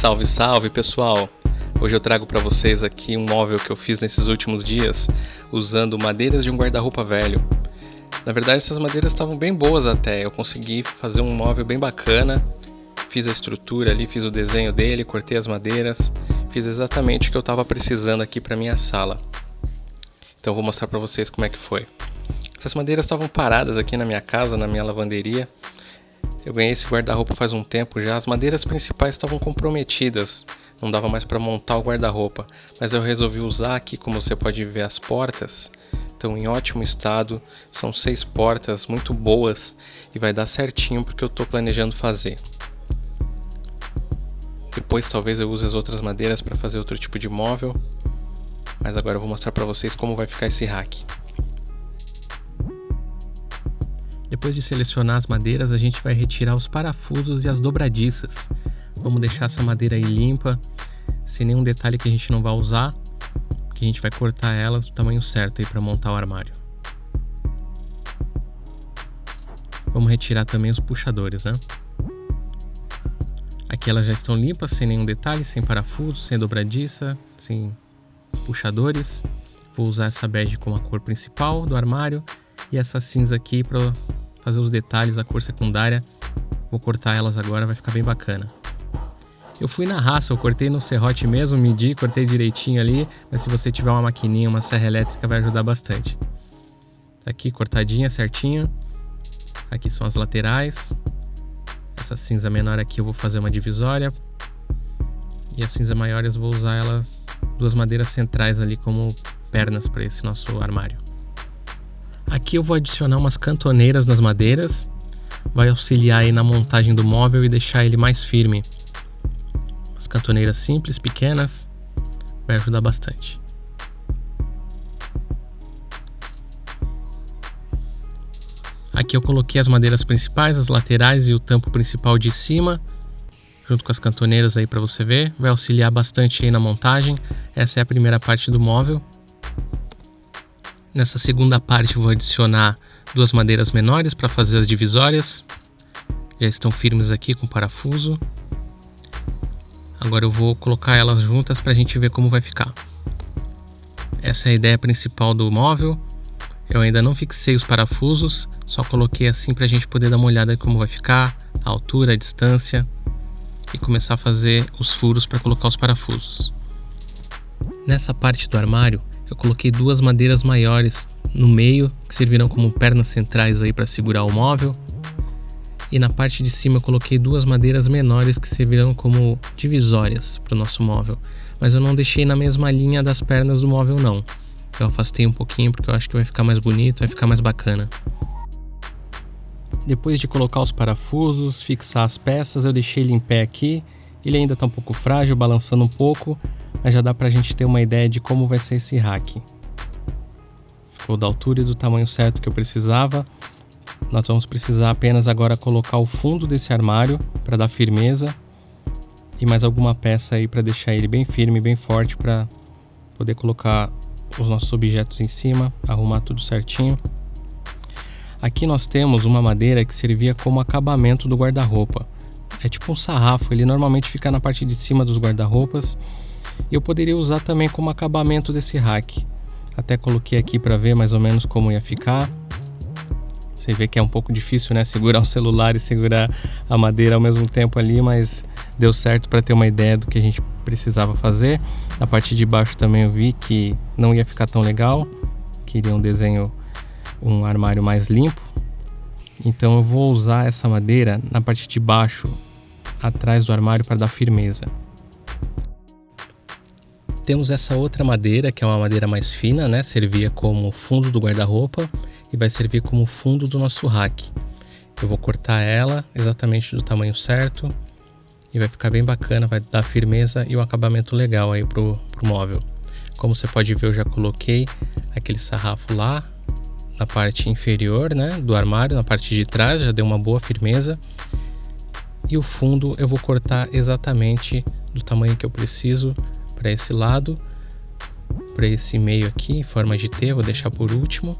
Salve, salve pessoal! Hoje eu trago para vocês aqui um móvel que eu fiz nesses últimos dias usando madeiras de um guarda-roupa velho. Na verdade essas madeiras estavam bem boas até, eu consegui fazer um móvel bem bacana, fiz a estrutura ali, fiz o desenho dele, cortei as madeiras, fiz exatamente o que eu estava precisando aqui para minha sala. Então eu vou mostrar para vocês como é que foi. Essas madeiras estavam paradas aqui na minha casa, na minha lavanderia. Eu ganhei esse guarda-roupa faz um tempo já, as madeiras principais estavam comprometidas, não dava mais para montar o guarda-roupa, mas eu resolvi usar aqui, como você pode ver, as portas estão em ótimo estado, são 6 portas muito boas e vai dar certinho porque eu estou planejando fazer. Depois talvez eu use as outras madeiras para fazer outro tipo de móvel, mas agora eu vou mostrar para vocês como vai ficar esse rack. Depois de selecionar as madeiras, a gente vai retirar os parafusos e as dobradiças. Vamos deixar essa madeira aí limpa, sem nenhum detalhe que a gente não vai usar, que a gente vai cortar elas do tamanho certo aí para montar o armário. Vamos retirar também os puxadores, né? Aqui elas já estão limpas, sem nenhum detalhe, sem parafuso, sem dobradiça, sem puxadores. Vou usar essa bege como a cor principal do armário e essa cinza aqui para fazer os detalhes, a cor secundária. Vou cortar elas agora, vai ficar bem bacana. Eu fui na raça, eu cortei no serrote mesmo, medi, cortei direitinho ali, mas se você tiver uma maquininha, uma serra elétrica, vai ajudar bastante. Tá aqui cortadinha certinho. Aqui são as laterais. Essa cinza menor aqui eu vou fazer uma divisória. E a cinza maior eu vou usar ela, duas madeiras centrais ali como pernas para esse nosso armário. Aqui eu vou adicionar umas cantoneiras nas madeiras, vai auxiliar aí na montagem do móvel e deixar ele mais firme. As cantoneiras simples, pequenas, vai ajudar bastante. Aqui eu coloquei as madeiras principais, as laterais e o tampo principal de cima, junto com as cantoneiras aí para você ver, vai auxiliar bastante aí na montagem. Essa é a primeira parte do móvel. Nessa segunda parte eu vou adicionar duas madeiras menores para fazer as divisórias. Já estão firmes aqui com parafuso. Agora eu vou colocar elas juntas para a gente ver como vai ficar. Essa é a ideia principal do móvel. Eu ainda não fixei os parafusos, só coloquei assim para a gente poder dar uma olhada em como vai ficar, a altura, a distância e começar a fazer os furos para colocar os parafusos. Nessa parte do armário eu coloquei duas madeiras maiores no meio, que servirão como pernas centrais aí para segurar o móvel. E na parte de cima eu coloquei duas madeiras menores que servirão como divisórias para o nosso móvel. Mas eu não deixei na mesma linha das pernas do móvel não. Eu afastei um pouquinho porque eu acho que vai ficar mais bonito, vai ficar mais bacana. Depois de colocar os parafusos, fixar as peças, eu deixei ele em pé aqui. Ele ainda está um pouco frágil, balançando um pouco, mas já dá pra gente ter uma ideia de como vai ser esse rack. Ficou da altura e do tamanho certo que eu precisava. Nós vamos precisar apenas agora colocar o fundo desse armário para dar firmeza e mais alguma peça aí para deixar ele bem firme, bem forte, para poder colocar os nossos objetos em cima, arrumar tudo certinho. Aqui nós temos uma madeira que servia como acabamento do guarda-roupa. É tipo um sarrafo, ele normalmente fica na parte de cima dos guarda-roupas. E eu poderia usar também como acabamento desse rack. Até coloquei aqui para ver mais ou menos como ia ficar. Você vê que é um pouco difícil, né? Segurar o celular e segurar a madeira ao mesmo tempo ali, mas deu certo para ter uma ideia do que a gente precisava fazer. Na parte de baixo também eu vi que não ia ficar tão legal. Queria um desenho, um armário mais limpo. Então eu vou usar essa madeira na parte de baixo, atrás do armário, para dar firmeza. Temos essa outra madeira, que é uma madeira mais fina, né? Servia como fundo do guarda-roupa e vai servir como fundo do nosso rack. Eu vou cortar ela exatamente do tamanho certo e vai ficar bem bacana, vai dar firmeza e um acabamento legal aí pro móvel. Como você pode ver, eu já coloquei aquele sarrafo lá na parte inferior, né, do armário, na parte de trás, já deu uma boa firmeza. E o fundo eu vou cortar exatamente do tamanho que eu preciso para esse lado, para esse meio aqui em forma de T, vou deixar por último.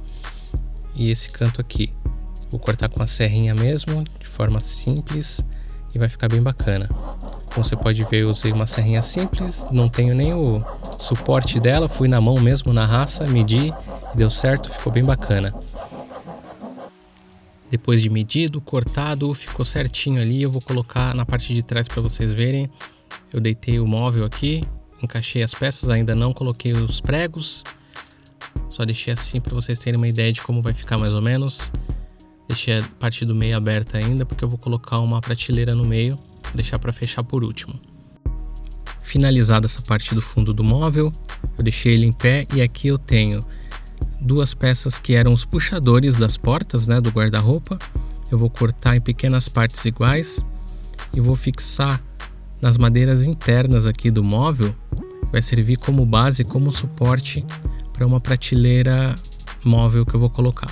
E esse canto aqui vou cortar com a serrinha mesmo, de forma simples, e vai ficar bem bacana. Como você pode ver, eu usei uma serrinha simples, não tenho nem o suporte dela, fui na mão mesmo, na raça, medi, deu certo, ficou bem bacana. Depois de medido, cortado, ficou certinho ali, eu vou colocar na parte de trás para vocês verem. Eu deitei o móvel aqui, encaixei as peças, ainda não coloquei os pregos, só deixei assim para vocês terem uma ideia de como vai ficar mais ou menos. Deixei a parte do meio aberta ainda, porque eu vou colocar uma prateleira no meio, deixar para fechar por último. Finalizada essa parte do fundo do móvel, eu deixei ele em pé e aqui eu tenho duas peças que eram os puxadores das portas, né, do guarda-roupa. Eu vou cortar em pequenas partes iguais e vou fixar nas madeiras internas aqui do móvel. Vai servir como base, como suporte para uma prateleira móvel que eu vou colocar.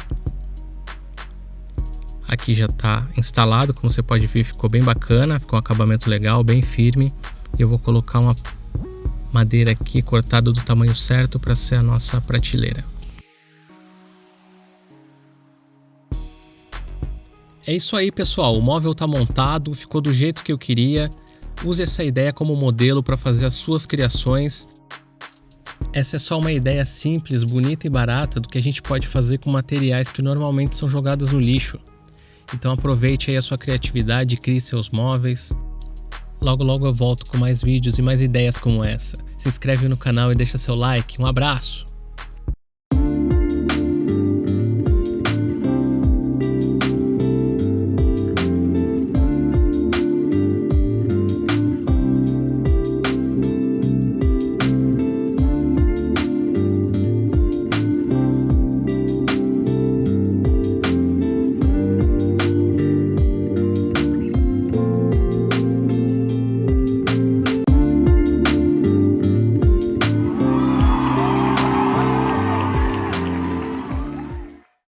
Aqui já está instalado, como você pode ver, ficou bem bacana, ficou um acabamento legal, bem firme. E eu vou colocar uma madeira aqui cortada do tamanho certo para ser a nossa prateleira. É isso aí, pessoal, o móvel está montado, ficou do jeito que eu queria. Use essa ideia como modelo para fazer as suas criações. Essa é só uma ideia simples, bonita e barata do que a gente pode fazer com materiais que normalmente são jogados no lixo. Então aproveite aí a sua criatividade e crie seus móveis. Logo logo eu volto com mais vídeos e mais ideias como essa. Se inscreve no canal e deixa seu like. Um abraço!